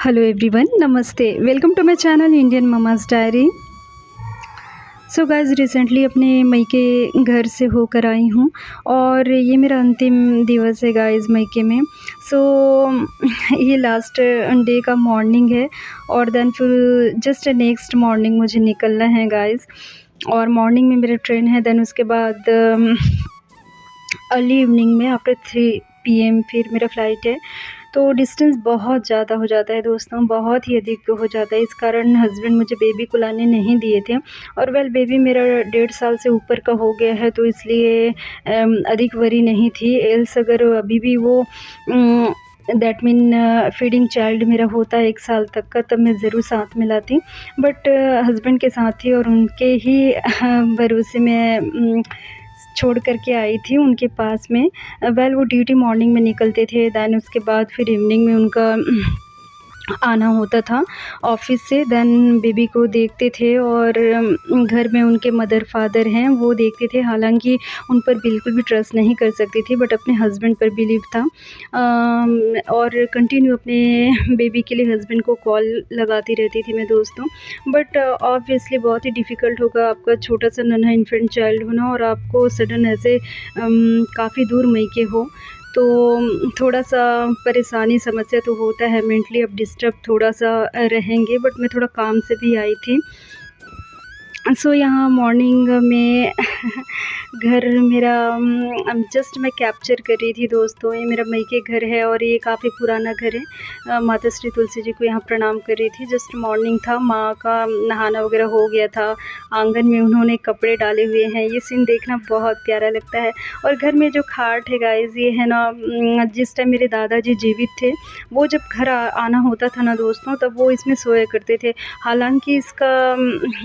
Hello everyone, नमस्ते। Welcome to my channel Indian mama's diary. So guys, recently अपने मईके घर से होकर आई हूँ और ये मेरा अंतिम दिवस है गाइज़ मईके में। सो ये लास्ट डे का मॉर्निंग है और देन फिर जस्ट नेक्स्ट मॉर्निंग मुझे निकलना है गाइज़। और मॉर्निंग में मेरा ट्रेन है, देन उसके बाद अर्ली इवनिंग में आफ्टर 3 PM फिर मेरा फ़्लाइट है। तो डिस्टेंस बहुत ज़्यादा हो जाता है दोस्तों, बहुत ही अधिक हो जाता है। इस कारण हस्बैंड मुझे बेबी को लाने नहीं दिए थे और बेबी मेरा 1.5 साल से ऊपर का हो गया है, तो इसलिए अधिक वरी नहीं थी। एल्स अगर अभी भी वो दैट मीन फीडिंग चाइल्ड मेरा होता है 1 साल तक का, तब मैं ज़रूर साथ में लाती। बट हस्बैंड के साथ थी और उनके ही भरोसे में छोड़ कर के आई थी उनके पास में। वो ड्यूटी मॉर्निंग में निकलते थे, देन उसके बाद फिर इवनिंग में उनका आना होता था ऑफ़िस से। देन बेबी को देखते थे और घर में उनके मदर फादर हैं, वो देखते थे। हालांकि उन पर बिल्कुल भी ट्रस्ट नहीं कर सकती थी, बट अपने हस्बैंड पर बिलीव था। और कंटिन्यू अपने बेबी के लिए हस्बैंड को कॉल लगाती रहती थी मैं दोस्तों। बट ऑब्वियसली बहुत ही डिफ़िकल्ट होगा आपका छोटा सा नन्हा इन्फेंट चाइल्ड होना और आपको सडन ऐसे काफ़ी दूर मईके हो, तो थोड़ा-सा परेशानी समस्या तो होता है। मेंटली अब डिस्टर्ब थोड़ा-सा रहेंगे, बट मैं थोड़ा काम से भी आई थी। सो यहाँ मॉर्निंग में घर मेरा जस्ट मैं कैप्चर कर रही थी दोस्तों। ये मेरा मईके घर है और ये काफ़ी पुराना घर है। माता श्री तुलसी जी को यहाँ प्रणाम कर रही थी। जस्ट मॉर्निंग था, माँ का नहाना वगैरह हो गया था। आंगन में उन्होंने कपड़े डाले हुए हैं, ये सीन देखना बहुत प्यारा लगता है। और घर में जो खाट है गाइज़, ये है ना, जिस टाइम मेरे दादाजी जीवित थे, वो जब घर आना होता था ना दोस्तों, तब वो इसमें सोया करते थे। हालांकि इसका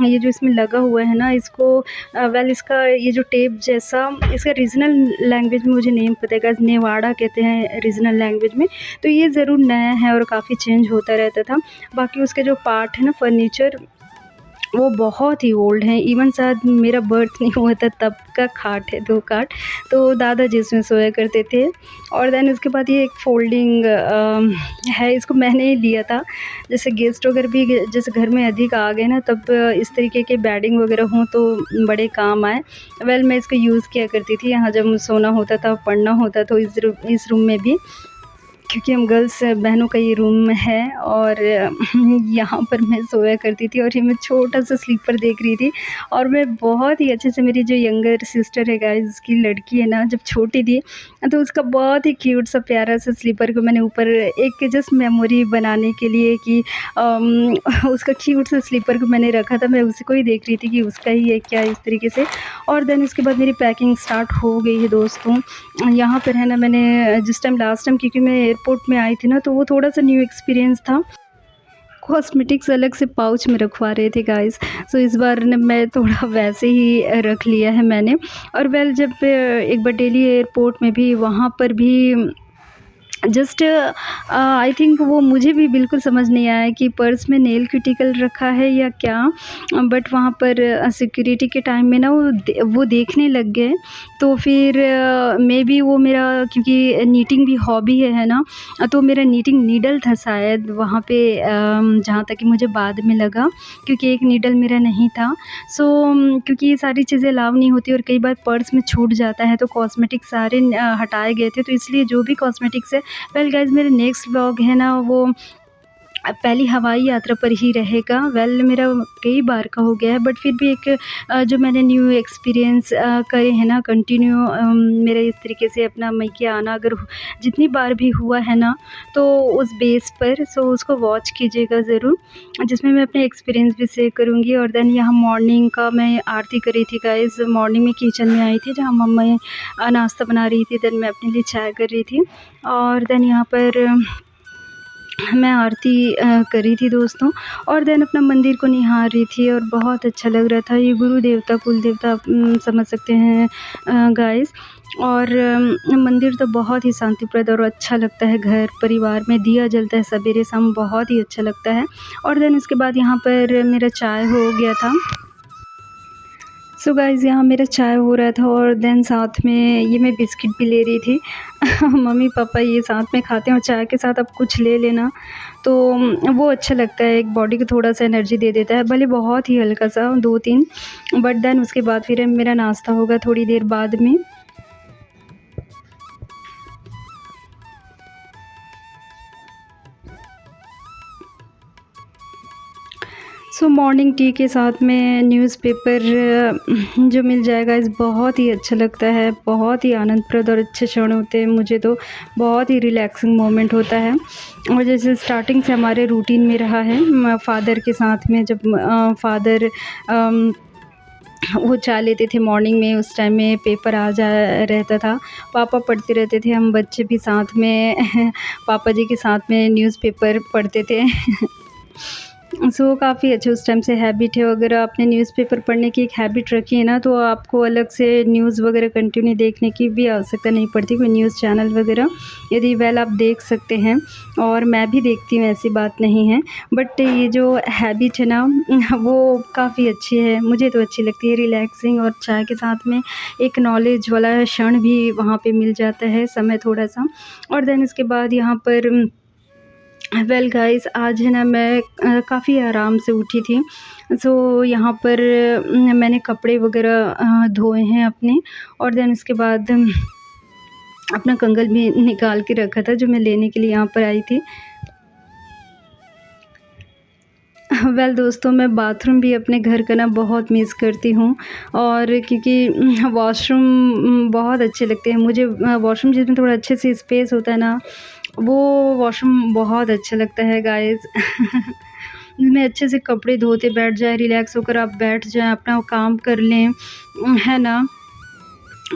ये जो इसमें लगा हुआ है ना, इसको इसका ये जो टेप जैसा, इसका रीजनल लैंग्वेज में मुझे नेम पता है गाइस, नेवाड़ा कहते हैं रीजनल लैंग्वेज में। तो ये ज़रूर नया है और काफ़ी चेंज होता रहता था। बाकी उसके जो पार्ट है ना, फर्नीचर, वो बहुत ही ओल्ड हैं। इवन शायद मेरा बर्थ नहीं हुआ था तब का खाट है, 2 खाट। तो दादाजी इसमें सोया करते थे। और देन उसके बाद ये एक फोल्डिंग है, इसको मैंने ही लिया था। जैसे गेस्ट वगैरह भी जैसे घर में अधिक आ गए ना, तब इस तरीके के बेडिंग वगैरह हों तो बड़े काम आए। मैं इसको यूज़ किया करती थी यहाँ जब सोना होता था, पढ़ना होता, तो इस रूम में भी, क्योंकि हम गर्ल्स बहनों का ये रूम है और यहाँ पर मैं सोया करती थी। और ये मैं छोटा-सा स्लीपर देख रही थी और मैं बहुत ही अच्छे से, मेरी जो यंगर सिस्टर है गाइज़, उसकी लड़की है ना, जब छोटी थी तो उसका बहुत ही क्यूट सा प्यारा-सा स्लीपर को मैंने ऊपर एक जस्ट मेमोरी बनाने के लिए कि उसका क्यूट सा स्लीपर को मैंने रखा था। मैं उसी को ही देख रही थी कि उसका ही है क्या, इस तरीके से। और देन उसके बाद मेरी पैकिंग स्टार्ट हो गई है दोस्तों। यहाँ पर है ना, मैंने जिस टाइम लास्ट टाइम, क्योंकि मैं एयरपोर्ट में आई थी ना, तो वो थोड़ा-सा न्यू एक्सपीरियंस था। कॉस्मेटिक्स अलग से पाउच में रखवा रहे थे गाइज़। सो इस बार न मैं थोड़ा वैसे ही रख लिया है मैंने। और जब एक बार दिल्ली एयरपोर्ट में भी, वहाँ पर भी जस्ट आई थिंक वो मुझे भी बिल्कुल समझ नहीं आया कि पर्स में नेल क्यूटिकल रखा है या क्या। बट वहाँ पर सिक्योरिटी के टाइम में ना वो देखने लग गए। तो फिर मे बी वो मेरा, क्योंकि नीटिंग भी हॉबी है ना, तो मेरा नीटिंग नीडल था शायद वहाँ पे, जहाँ तक कि मुझे बाद में लगा, क्योंकि एक नीडल मेरा नहीं था। सो क्योंकि ये सारी चीज़ें अलाउ नहीं होती और कई बार पर्स में छूट जाता है, तो कॉस्मेटिक सारे हटाए गए थे, तो इसलिए जो भी कॉस्मेटिक्स है, गाइज़ मेरा नेक्स्ट व्लॉग है ना, वो पहली हवाई यात्रा पर ही रहेगा। मेरा कई बार का हो गया है, बट फिर भी एक जो मैंने न्यू एक्सपीरियंस करे हैं ना कंटिन्यू, मेरा इस तरीके से अपना मईके आना अगर जितनी बार भी हुआ है ना, तो उस बेस पर सो उसको वॉच कीजिएगा ज़रूर, जिसमें मैं अपने एक्सपीरियंस भी शेयर करूँगी। और देन यहाँ मॉर्निंग का मैं आरती कर रही थी गाइज़। मॉर्निंग में किचन में आई थी जहाँ मम्मा नाश्ता बना रही थी, देन मैं अपने लिए चाय कर रही थी। और देन यहाँ पर मैं आरती कर रही थी दोस्तों। और देन अपना मंदिर को निहार रही थी और बहुत अच्छा लग रहा था। ये गुरु देवता, कुल देवता समझ सकते हैं गाइस। और मंदिर तो बहुत ही शांतिप्रद और अच्छा लगता है। घर परिवार में दिया जलता है सवेरे शाम, बहुत ही अच्छा लगता है। और देन उसके बाद यहाँ पर मेरा चाय हो गया था। सो गाइज़ यहाँ मेरा चाय हो रहा था और देन साथ में ये मैं बिस्किट भी ले रही थी। मम्मी पापा ये साथ में खाते हैं और चाय के साथ आप कुछ ले लेना तो वो अच्छा लगता है, एक बॉडी को थोड़ा-सा एनर्जी दे देता है, भले बहुत ही हल्का-सा 2-3 बट देन उसके बाद फिर मेरा नाश्ता होगा थोड़ी देर बाद में। सो मॉर्निंग टी के साथ में न्यूज़पेपर जो मिल जाएगा इस बहुत ही अच्छा लगता है, बहुत ही आनंदप्रद और अच्छे क्षण होते हैं। मुझे तो बहुत ही रिलैक्सिंग मोमेंट होता है और जैसे स्टार्टिंग से हमारे रूटीन में रहा है फादर के साथ में जब फादर वो चाय लेते थे मॉर्निंग में, उस टाइम में पेपर आ जा रहता था, पापा पढ़ते रहते थे, हम बच्चे भी साथ में पापा जी के साथ में न्यूज़पेपर पढ़ते थे। सो काफ़ी अच्छे उस टाइम से हैबिट है, अगर आपने न्यूज़पेपर पढ़ने की एक हैबिट रखी है ना, तो आपको अलग से न्यूज़ वगैरह कंटिन्यू देखने की भी आवश्यकता नहीं पड़ती, कोई न्यूज़ चैनल वगैरह यदि वेल आप देख सकते हैं और मैं भी देखती हूँ, ऐसी बात नहीं है। बट ये जो हैबिट है ना वो काफ़ी अच्छी है, मुझे तो अच्छी लगती है, रिलैक्सिंग और चाय के साथ में एक नॉलेज वाला क्षण भी वहाँ पे मिल जाता है, समय थोड़ा-सा। और देन उसके बाद यहाँ पर वेल गाइस आज है ना मैं काफ़ी आराम से उठी थी। सो यहाँ पर मैंने कपड़े वगैरह धोए हैं अपने और देन उसके बाद अपना कंघल भी निकाल के रखा था जो मैं लेने के लिए यहाँ पर आई थी। वेल दोस्तों मैं बाथरूम भी अपने घर का ना बहुत मिस करती हूँ और क्योंकि वॉशरूम बहुत अच्छे लगते हैं मुझे, वॉशरूम जिसमें थोड़ा अच्छे से स्पेस होता है ना, वो वॉशरूम बहुत अच्छा लगता है गाइस। में अच्छे से कपड़े धोते बैठ जाए, रिलैक्स होकर आप बैठ जाएँ, अपना काम कर लें, है ना?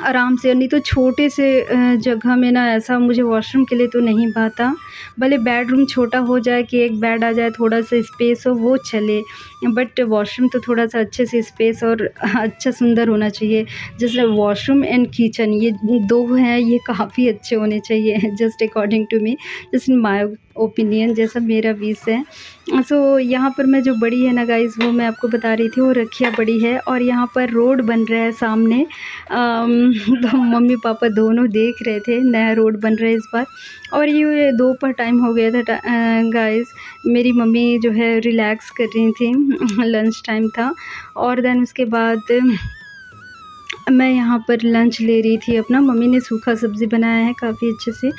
आराम से, नहीं तो छोटे से जगह में ना ऐसा मुझे वॉशरूम के लिए तो नहीं भाता। भले बेडरूम छोटा हो जाए कि एक बेड आ जाए, थोड़ा-सा स्पेस हो वो चले, बट वॉशरूम तो थोड़ा-सा अच्छे से स्पेस और अच्छा सुंदर होना चाहिए। जैसे वॉशरूम एंड किचन ये 2 हैं, ये काफ़ी अच्छे होने चाहिए just according to me, just in my opinion, जैसा मेरा विश है। सो यहाँ पर मैं जो बड़ी है ना गाइज़ वो मैं आपको बता रही थी, वो रखिया बड़ी है और यहाँ पर रोड बन रहा है सामने। तो मम्मी पापा दोनों देख रहे थे, नया रोड बन रहा है इस बार और ये दोपहर टाइम हो गया था गाइज़, मेरी मम्मी जो है रिलैक्स कर रही थी लंच टाइम था और देन उसके बाद मैं यहाँ पर लंच ले रही थी अपना। मम्मी ने सूखा सब्ज़ी बनाया है काफ़ी अच्छे से,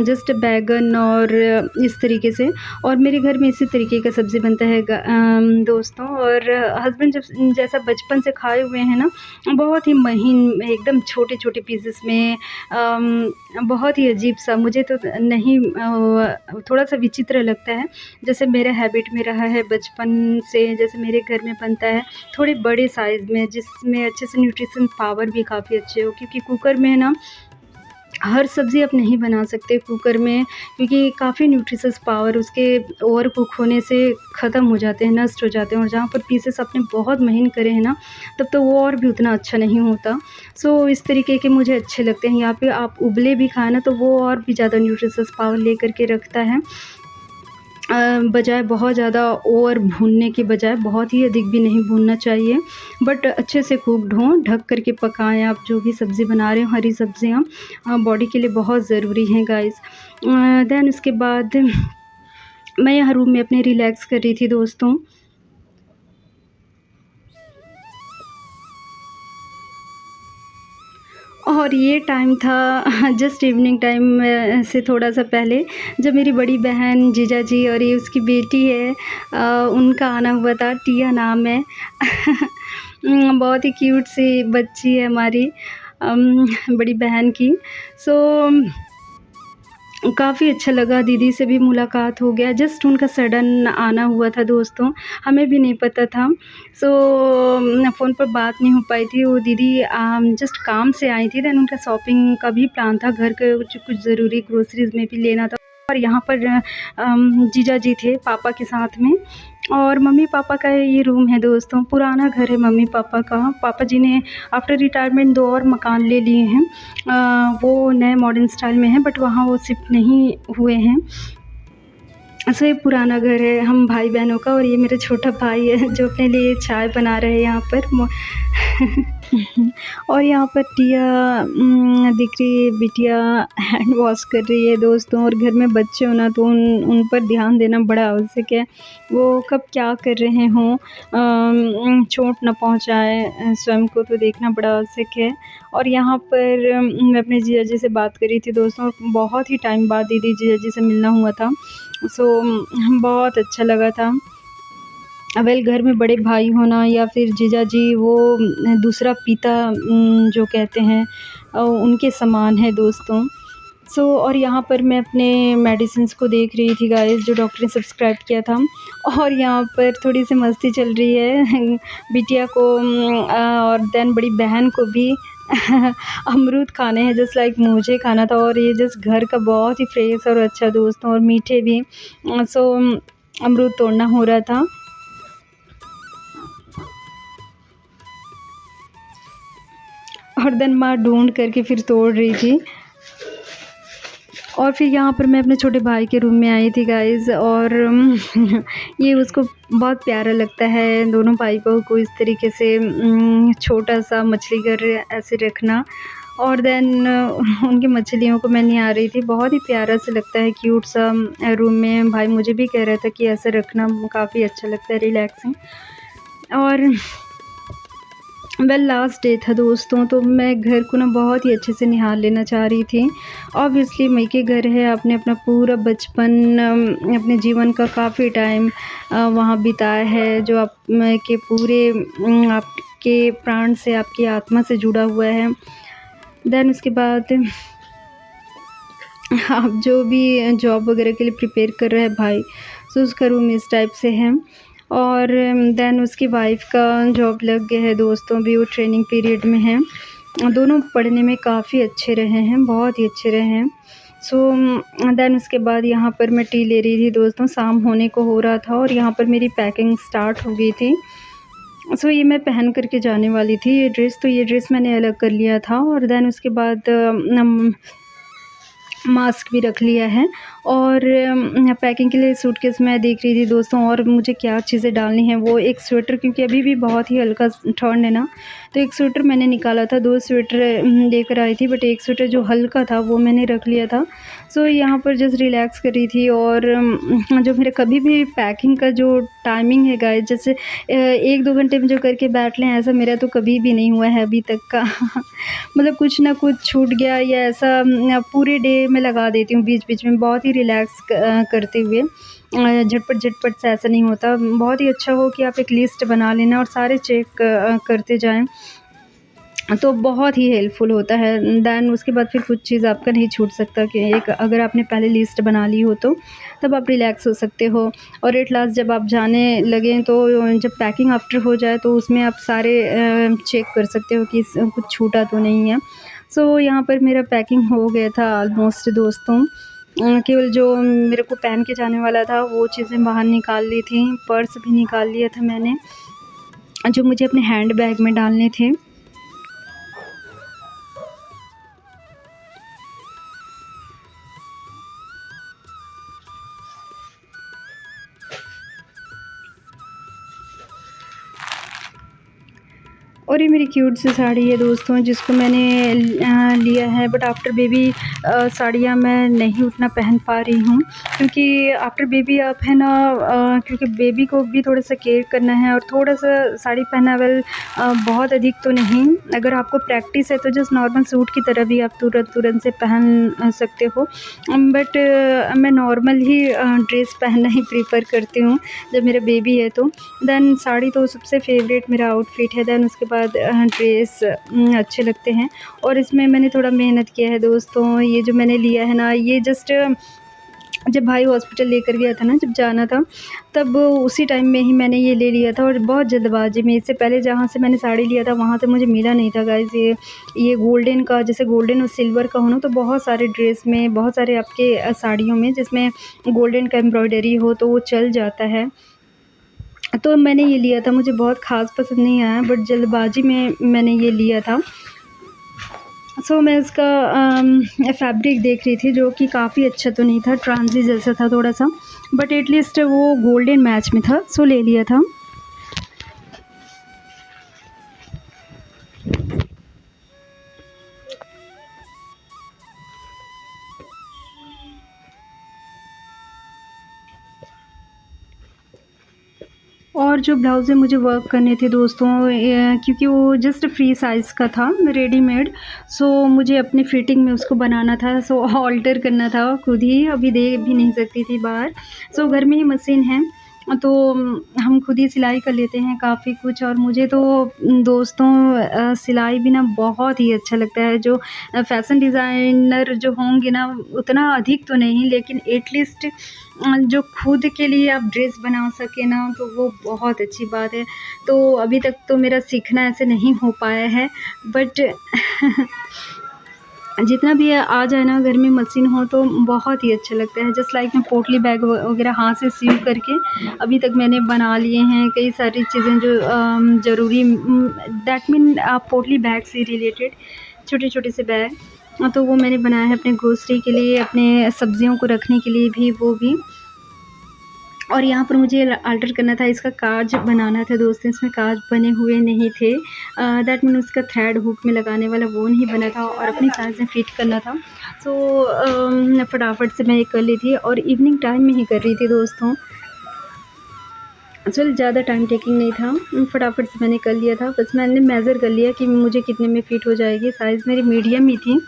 जस्ट बैंगन और इस तरीके से, और मेरे घर में इसी तरीके का सब्ज़ी बनता है दोस्तों। और हस्बैंड जब जैसा बचपन से खाए हुए हैं ना, बहुत ही महीन एकदम छोटे-छोटे पीसेस में, बहुत ही अजीब-सा, मुझे तो नहीं थोड़ा-सा विचित्र लगता है। जैसे मेरा हैबिट में रहा है बचपन से, जैसे मेरे घर में बनता है थोड़े बड़े साइज़ में, जिसमें अच्छे से न्यूट्रिशन पावर भी काफ़ी अच्छे हो, क्योंकि कुकर में ना हर सब्ज़ी आप नहीं बना सकते कुकर में, क्योंकि काफ़ी न्यूट्रिशंस पावर उसके ओवर कुक होने से ख़त्म हो जाते हैं, नष्ट हो जाते हैं, और जहाँ पर पीसेस आपने बहुत महीन करे हैं ना, तब तो वो और भी उतना अच्छा नहीं होता। सो इस तरीके के मुझे अच्छे लगते हैं। यहाँ पे आप उबले भी खाएँ ना, तो वो और भी ज़्यादा न्यूट्रिशंस पावर लेकर के रखता है। बजाय बहुत ज़्यादा ओवर भूनने के बजाय, बहुत ही अधिक भी नहीं भूनना चाहिए, बट अच्छे से कुक्ड हों, ढक कर के पकाएँ आप जो भी सब्ज़ी बना रहे हो। हरी सब्ज़ियाँ बॉडी के लिए बहुत ज़रूरी हैं गाइस। देन उसके बाद मैं यहाँ रूम में अपने रिलैक्स कर रही थी दोस्तों। और ये टाइम था जस्ट इवनिंग टाइम से थोड़ा-सा पहले, जब मेरी बड़ी बहन, जीजा जी और ये उसकी बेटी है, उनका आना हुआ था, टिया नाम है। बहुत ही क्यूट सी बच्ची है हमारी, बड़ी बहन की। सो काफ़ी अच्छा लगा, दीदी से भी मुलाकात हो गया, जस्ट उनका सडन आना हुआ था दोस्तों, हमें भी नहीं पता था। सो फ़ोन पर बात नहीं हो पाई थी, वो दीदी जस्ट काम से आई थी, देन उनका शॉपिंग का भी प्लान था, घर के कुछ ज़रूरी ग्रोसरीज़ में भी लेना था। और यहाँ पर जीजा जी थे पापा के साथ में, और मम्मी पापा का ये रूम है दोस्तों, पुराना घर है मम्मी पापा का। पापा जी ने आफ्टर रिटायरमेंट 2 और मकान ले लिए हैं, वो नए मॉडर्न स्टाइल में हैं, बट वहाँ वो शिफ्ट नहीं हुए हैं। सो ये पुराना घर है हम भाई-बहनों का, और ये मेरा छोटा भाई है जो अपने लिए चाय बना रहे हैं यहाँ पर और यहाँ पर टिया दिख रही है, बिटिया हैंड वॉश कर रही है दोस्तों। और घर में बच्चे हो ना तो उन पर ध्यान देना बड़ा आवश्यक है। वो कब क्या कर रहे हों, चोट ना पहुँचाएँ स्वयं को, तो देखना बड़ा आवश्यक है। और यहाँ पर मैं अपने जीजा जी से बात कर रही थी दोस्तों, बहुत ही टाइम बाद दीदी जीजा जी से मिलना हुआ था। सो बहुत अच्छा लगा था। वेल घर में बड़े भाई होना या फिर जीजाजी, वो दूसरा पिता जो कहते हैं, उनके समान है दोस्तों। सो और यहाँ पर मैं अपने मेडिसिन्स को देख रही थी गाइस, जो डॉक्टर ने सब्सक्राइब किया था। और यहाँ पर थोड़ी सी मस्ती चल रही है बिटिया को और देन बड़ी बहन को भी अमरूद खाने हैं, जस्ट लाइक मुझे खाना था। और ये जस्ट घर का बहुत ही फ्रेश और अच्छा दोस्तों, और मीठे भी। सो अमरूद तोड़ना हो रहा था। और देन माँ ढूंढ करके फिर तोड़ रही थी। और फिर यहाँ पर मैं अपने छोटे भाई के रूम में आई थी गाइज़, और ये उसको बहुत प्यारा लगता है दोनों भाई को इस तरीके से छोटा सा मछली घर ऐसे रखना। और देन उनकी मछलियों को मैं निहार रही थी, बहुत ही प्यारा सा लगता है, क्यूट सा रूम में। भाई मुझे भी कह रहा था कि ऐसे रखना काफ़ी अच्छा लगता है, रिलैक्सिंग। और वेल लास्ट डे था दोस्तों, तो मैं घर को ना बहुत ही अच्छे से निहार लेना चाह रही थी। ऑब्वियसली मई के घर है, आपने अपना पूरा बचपन अपने जीवन का काफ़ी टाइम वहाँ बिताया है, जो आप के पूरे आपके प्राण से, आपकी आत्मा से जुड़ा हुआ है। देन उसके बाद आप जो भी जॉब वगैरह के लिए प्रिपेयर कर रहे हैं भाई, सो उसका रूम इस टाइप से है। और देन उसकी वाइफ़ का जॉब लग गया है दोस्तों, भी वो ट्रेनिंग पीरियड में है। दोनों पढ़ने में काफ़ी अच्छे रहे हैं, बहुत ही अच्छे रहे हैं। सो देन उसके बाद यहाँ पर मैं टी ले रही थी दोस्तों, शाम होने को हो रहा था, और यहाँ पर मेरी पैकिंग स्टार्ट हो गई थी। सो ये मैं पहन कर के जाने वाली थी ये ड्रेस, तो ये ड्रेस मैंने अलग कर लिया था। और देन उसके बाद मास्क भी रख लिया है। और पैकिंग के लिए सूटकेस मैं देख रही थी दोस्तों, और मुझे क्या चीज़ें डालनी है। वो एक स्वेटर, क्योंकि अभी भी बहुत ही हल्का ठंड है ना, तो एक स्वेटर मैंने निकाला था, 2 स्वेटर लेकर आई थी, बट एक स्वेटर जो हल्का था वो मैंने रख लिया था। सो यहाँ पर जस्ट रिलैक्स कर रही थी। और जो मेरा कभी भी पैकिंग का जो टाइमिंग है गाइस, जैसे 1-2 घंटे में जो करके बैठ लें, ऐसा मेरा तो कभी भी नहीं हुआ है अभी तक का मतलब कुछ ना कुछ छूट गया या ऐसा, पूरे डे में लगा देती हूँ बीच-बीच में, बहुत ही रिलैक्स करते हुए। झटपट से ऐसा नहीं होता। बहुत ही अच्छा हो कि आप एक लिस्ट बना लेना और सारे चेक करते जाएँ, तो बहुत ही हेल्पफुल होता है। देन उसके बाद फिर कुछ चीज़ आपका नहीं छूट सकता, कि एक अगर आपने पहले लिस्ट बना ली हो तो तब आप रिलैक्स हो सकते हो। और एट लास्ट जब आप जाने लगें, तो जब पैकिंग आफ्टर हो जाए, तो उसमें आप सारे चेक कर सकते हो कि कुछ छूटा तो नहीं है। सो यहाँ पर मेरा पैकिंग हो गया था ऑलमोस्ट दोस्तों। केवल जो मेरे को पहन के जाने वाला था वो चीज़ें बाहर निकाल ली थी, पर्स भी निकाल लिया था मैंने, जो मुझे अपने हैंड बैग में डालने थे। और ये मेरी क्यूट सी साड़ी है दोस्तों, जिसको मैंने लिया है, बट आफ्टर बेबी साड़ियाँ मैं नहीं उतना पहन पा रही हूँ, क्योंकि आफ्टर बेबी आप है ना, क्योंकि बेबी को भी थोड़ा सा केयर करना है, और थोड़ा सा साड़ी पहना, वेल बहुत अधिक तो नहीं। अगर आपको प्रैक्टिस है तो जस्ट नॉर्मल सूट की तरह भी आप तुरंत से पहन सकते हो, बट मैं नॉर्मल ही ड्रेस पहनना ही प्रीफर करती हूँ जब मेरा बेबी है तो। देन साड़ी तो सबसे फेवरेट मेरा आउटफिट है। देन उसके बाद ड्रेस अच्छे लगते हैं, और इसमें मैंने थोड़ा मेहनत किया है दोस्तों। ये जो मैंने लिया है ना, ये जस्ट जब भाई हॉस्पिटल लेकर गया था ना, जब जाना था, तब उसी टाइम में ही मैंने ये ले लिया था, और बहुत जल्दबाजी में। इससे पहले जहाँ से मैंने साड़ी लिया था वहाँ से मुझे मिला नहीं था गाइस ये गोल्डन का, जैसे गोल्डन और सिल्वर का हो ना, तो बहुत सारे ड्रेस में, बहुत सारे आपके साड़ियों में जिसमें गोल्डन का एम्ब्रॉयडरी हो तो वो चल जाता है। तो मैंने ये लिया था, मुझे बहुत ख़ास पसंद नहीं आया, बट जल्दबाजी में मैंने ये लिया था। सो मैं इसका फैब्रिक देख रही थी जो कि काफ़ी अच्छा तो नहीं था, ट्रांज़ी जैसा था थोड़ा-सा, बट एटलीस्ट वो गोल्डन मैच में था, सो ले लिया था। और जो ब्लाउज़ मुझे वर्क करने थे दोस्तों, क्योंकि वो जस्ट फ्री साइज़ का था रेडीमेड, सो मुझे अपनी फिटिंग में उसको बनाना था, सो ऑल्टर करना था खुद ही, अभी दे भी नहीं सकती थी बाहर। सो घर में ही मशीन है, तो हम खुद ही सिलाई कर लेते हैं काफ़ी कुछ। और मुझे तो दोस्तों सिलाई भी ना बहुत ही अच्छा लगता है। जो फ़ैशन डिज़ाइनर जो होंगे ना, उतना अधिक तो नहीं, लेकिन एटलीस्ट जो खुद के लिए आप ड्रेस बना सकें ना, तो वो बहुत अच्छी बात है। तो अभी तक तो मेरा सीखना ऐसे नहीं हो पाया है, बट जितना भी आ जाए ना घर में मशीन हो तो बहुत ही अच्छा लगता है। जस्ट लाइक मैं पोटली बैग वगैरह हाथ से सीव करके अभी तक मैंने बना लिए हैं कई सारी चीज़ें जो ज़रूरी, दैट मीन पोटली बैग से रिलेटेड छोटे-छोटे से बैग, तो वो मैंने बनाया है अपने ग्रोसरी के लिए, अपने सब्जियों को रखने के लिए भी, वो भी। और यहाँ पर मुझे अल्टर करना था, इसका काज बनाना था दोस्तों, इसमें काज बने हुए नहीं थे, दैट मीन उसका थ्रेड हुक में लगाने वाला वो नहीं बना था, और अपनी साइज़ में फ़िट करना था। सो फटाफट से मैं ये कर ली थी, और इवनिंग टाइम में ही कर रही थी दोस्तों। चल ज़्यादा टाइम टेकिंग नहीं था, फटाफट से मैंने कर लिया था। बस मैंने मेज़र कर लिया कि मुझे कितने में फ़िट हो जाएगी, साइज़ मेरी मीडियम ही थी।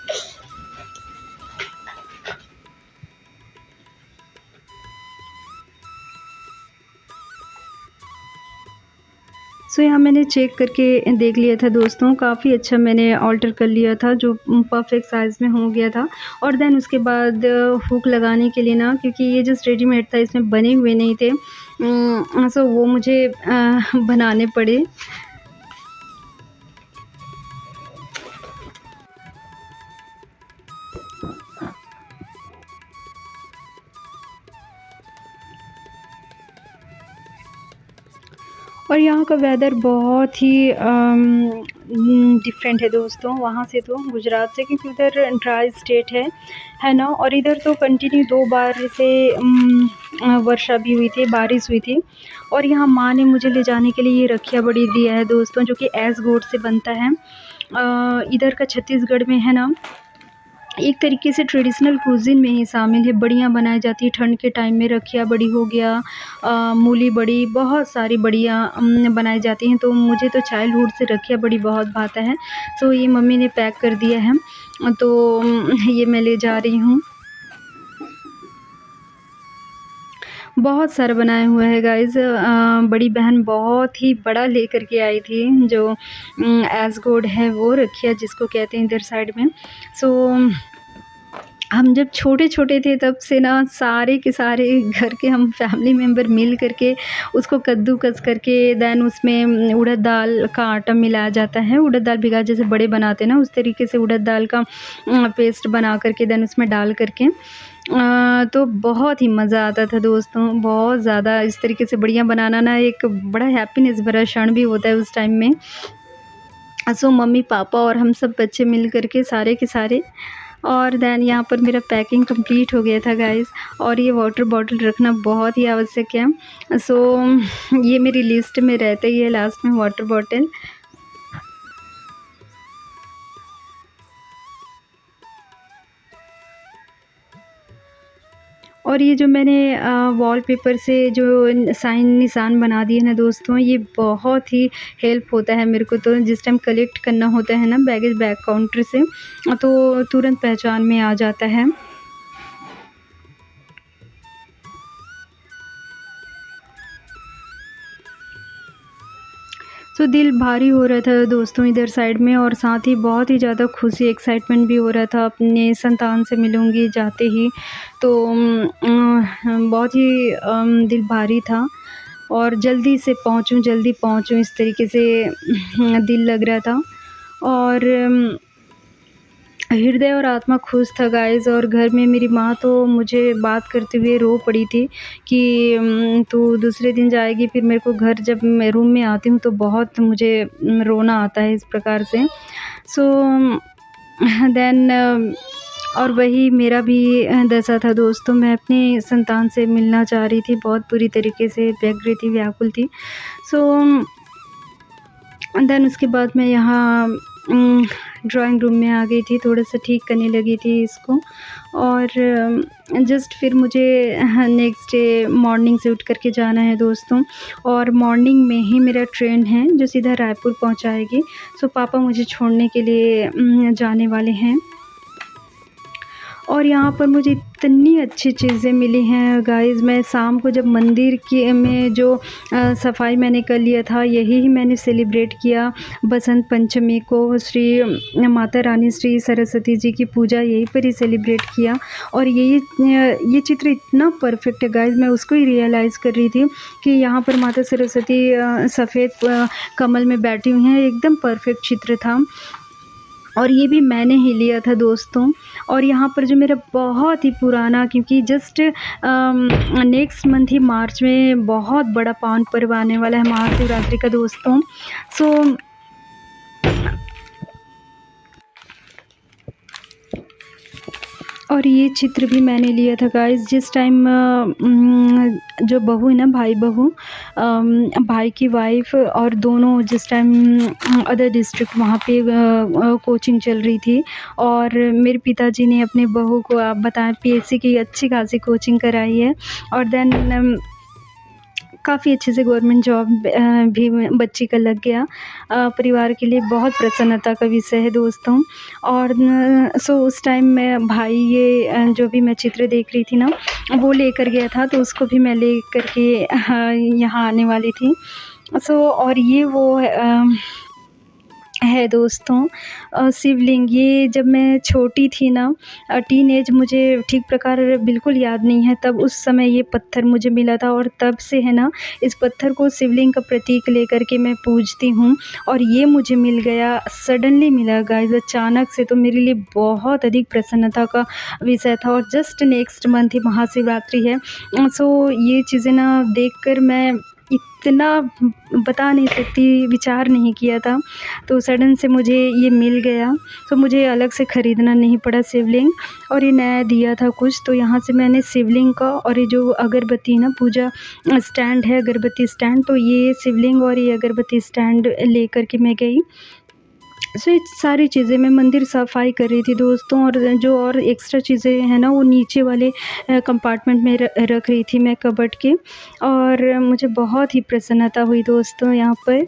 सो यहाँ मैंने चेक करके देख लिया था दोस्तों, काफ़ी अच्छा मैंने ऑल्टर कर लिया था, जो परफ़ेक्ट साइज़ में हो गया था। और देन उसके बाद हुक लगाने के लिए ना, क्योंकि ये जस्ट रेडीमेड था, इसमें बने हुए नहीं थे, सो वो मुझे बनाने पड़े। और यहाँ का वेदर बहुत ही डिफरेंट है दोस्तों, वहाँ से तो गुजरात से, क्योंकि उधर ड्राई स्टेट है ना। और इधर तो कंटिन्यू 2 बार से वर्षा भी हुई थी, बारिश हुई थी। और यहाँ माँ ने मुझे ले जाने के लिए ये रखिया बड़ी दिया है दोस्तों, जो कि ऐस गोट से बनता है। इधर का छत्तीसगढ़ में है ना, एक तरीके से ट्रेडिशनल कुज़ीन में ही शामिल है। बड़ियाँ बनाई जाती है ठंड के टाइम में, रखिया बड़ी हो गया, मूली बड़ी, बहुत सारी बड़ियाँ बनाई जाती हैं। तो मुझे तो चाइल्डहुड से रखिया बड़ी बहुत भाता है, तो ये मम्मी ने पैक कर दिया है, तो ये मैं ले जा रही हूँ। बहुत सारा बनाया हुआ है गाइज़, बड़ी बहन बहुत ही बड़ा लेकर के आई थी, जो एसगोड है वो रखिया जिसको कहते हैं इधर साइड में। सो हम जब छोटे-छोटे थे तब से ना, सारे के सारे घर के हम फैमिली मेंबर मिल करके उसको कद्दूकस करके, देन उसमें उड़द दाल का आटा मिलाया जाता है। उड़द दाल भिगा, जैसे बड़े बनाते हैं ना, उस तरीके से उड़द दाल का पेस्ट बना करके देन उसमें डाल करके, तो बहुत ही मज़ा आता था दोस्तों, बहुत ज़्यादा। इस तरीके से बढ़िया बनाना ना एक बड़ा हैप्पीनेस भरा क्षण भी होता है उस टाइम में। सो मम्मी पापा और हम सब बच्चे मिल करके सारे के सारे, और देन यहाँ पर मेरा पैकिंग कंप्लीट हो गया था गाइस। और ये वाटर बॉटल रखना बहुत ही आवश्यक है, सो ये मेरी लिस्ट में रहता ही है लास्ट में, वाटर बॉटल। और ये जो मैंने वॉलपेपर से जो साइन निशान बना दिए ना दोस्तों, ये बहुत ही हेल्प होता है मेरे को। तो जिस टाइम कलेक्ट करना होता है ना बैगेज बैग काउंटर से, तो तुरंत पहचान में आ जाता है। तो दिल भारी हो रहा था दोस्तों इधर साइड में, और साथ ही बहुत ही ज़्यादा खुशी, एक्साइटमेंट भी हो रहा था, अपने संतान से मिलूँगी जाते ही। तो बहुत ही दिल भारी था, और जल्दी से पहुँचूँ, जल्दी पहुँचूँ, इस तरीके से दिल लग रहा था। और हृदय और आत्मा खुश था गाइस। और घर में मेरी माँ तो मुझे बात करते हुए रो पड़ी थी कि तू दूसरे दिन जाएगी। फिर मेरे को घर जब मैं रूम में आती हूँ तो बहुत मुझे रोना आता है इस प्रकार से। सो देन और वही मेरा भी दशा था दोस्तों। मैं अपनी संतान से मिलना चाह रही थी, बहुत बुरी तरीके से व्यग्र थी, व्याकुल थी। सो देन उसके बाद मैं यहाँ ड्राइंग रूम में आ गई थी, थोड़ा-सा ठीक करने लगी थी इसको। और जस्ट फिर मुझे नेक्स्ट डे मॉर्निंग से उठ कर के जाना है दोस्तों, और मॉर्निंग में ही मेरा ट्रेन है जो सीधा रायपुर पहुँचाएगी। सो पापा मुझे छोड़ने के लिए जाने वाले हैं। और यहाँ पर मुझे इतनी अच्छी चीज़ें मिली हैं गाइज़। मैं शाम को जब मंदिर की में जो सफाई मैंने कर लिया था, यही मैंने सेलिब्रेट किया बसंत पंचमी को। श्री माता रानी श्री सरस्वती जी की पूजा यहीं पर ही सेलिब्रेट किया। और ये चित्र इतना परफेक्ट है गाइज़, मैं उसको ही रियलाइज़ कर रही थी कि यहाँ पर माता सरस्वती सफ़ेद कमल में बैठी हुई हैं, एकदम परफेक्ट चित्र था। और ये भी मैंने ही लिया था दोस्तों। और यहाँ पर जो मेरा बहुत ही पुराना, क्योंकि जस्ट नेक्स्ट मंथ ही मार्च में बहुत बड़ा पावन पर्व आने वाला है, महाशिवरात्रि का दोस्तों। सो और ये चित्र भी मैंने लिया था गाइज़, जिस टाइम जो बहू है ना, भाई बहू, भाई की वाइफ़ और दोनों जिस टाइम अदर डिस्ट्रिक्ट वहाँ पे कोचिंग चल रही थी। और मेरे पिताजी ने अपने बहू को, आप बताएं, पीएससी की अच्छी खासी कोचिंग कराई है। और देन काफ़ी अच्छे से गवर्नमेंट जॉब भी बच्ची का लग गया। परिवार के लिए बहुत प्रसन्नता का विषय है दोस्तों। और सो उस टाइम मैं भाई ये जो भी मैं चित्र देख रही थी ना, वो लेकर गया था, तो उसको भी मैं लेकर के यहाँ आने वाली थी। सो और ये वो है दोस्तों शिवलिंग। ये जब मैं छोटी थी ना, टीनेज, मुझे ठीक प्रकार बिल्कुल याद नहीं है, तब उस समय ये पत्थर मुझे मिला था। और तब से है ना, इस पत्थर को शिवलिंग का प्रतीक लेकर के मैं पूजती हूँ। और ये मुझे मिल गया, सडनली मिला गाइस, अचानक से, तो मेरे लिए बहुत अधिक प्रसन्नता का विषय था। और जस्ट नेक्स्ट मंथ ही महाशिवरात्रि है। सो ये चीज़ें ना देखकर मैं इतना बता नहीं सकती, विचार नहीं किया था, तो सडन से मुझे ये मिल गया। तो मुझे अलग से ख़रीदना नहीं पड़ा शिवलिंग। और ये नया दिया था कुछ, तो यहाँ से मैंने शिवलिंग का, और ये जो अगरबत्ती ना, पूजा स्टैंड है, अगरबत्ती स्टैंड, तो ये शिवलिंग और ये अगरबत्ती स्टैंड लेकर के मैं गई। सो ये सारी चीज़ें, मैं मंदिर सफाई कर रही थी दोस्तों। और जो और एक्स्ट्रा चीज़ें हैं ना, वो नीचे वाले कंपार्टमेंट में रख रही थी मैं, कबर्ड के। और मुझे बहुत ही प्रसन्नता हुई दोस्तों यहाँ पर।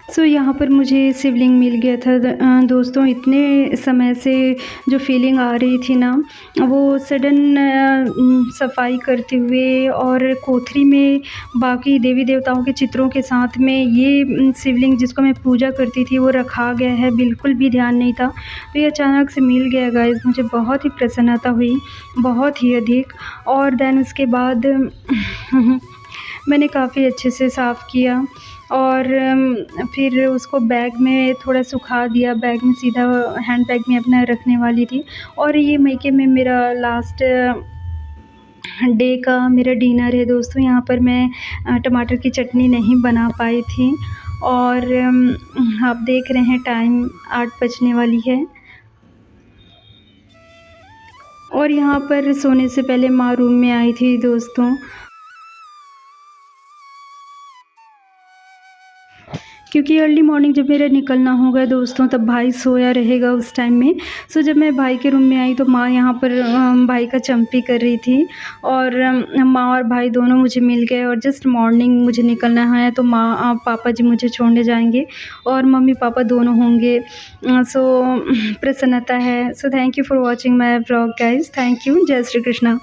सो यहाँ पर मुझे शिवलिंग मिल गया था दोस्तों। इतने समय से जो फीलिंग आ रही थी ना, वो सडन सफाई करते हुए और कोठरी में बाकी देवी देवताओं के चित्रों के साथ में ये शिवलिंग जिसको मैं पूजा करती थी, वो रखा गया है, बिल्कुल भी ध्यान नहीं था। तो ये अचानक से मिल गया गाइस, मुझे बहुत ही प्रसन्नता हुई, बहुत ही अधिक। और देन उसके बाद मैंने काफ़ी अच्छे से साफ़ किया। और फिर उसको बैग में थोड़ा सुखा दिया, बैग में सीधा हैंड बैग में अपना रखने वाली थी। और ये मायके में मेरा लास्ट डे का मेरा डिनर है दोस्तों। यहाँ पर मैं टमाटर की चटनी नहीं बना पाई थी। और आप देख रहे हैं टाइम 8 बजने वाली है। और यहाँ पर सोने से पहले माँ रूम में आई थी दोस्तों, क्योंकि अर्ली मॉर्निंग जब मेरा निकलना होगा दोस्तों, तब भाई सोया रहेगा उस टाइम में। सो जब मैं भाई के रूम में आई, तो माँ यहाँ पर भाई का चंपी कर रही थी। और माँ और भाई दोनों मुझे मिल गए। और जस्ट मॉर्निंग मुझे निकलना है, तो माँ पापा जी मुझे छोड़ने जाएंगे और मम्मी पापा दोनों होंगे। सो प्रसन्नता है। So thank you for watching my vlog guys. Thank you. जय श्री कृष्णा।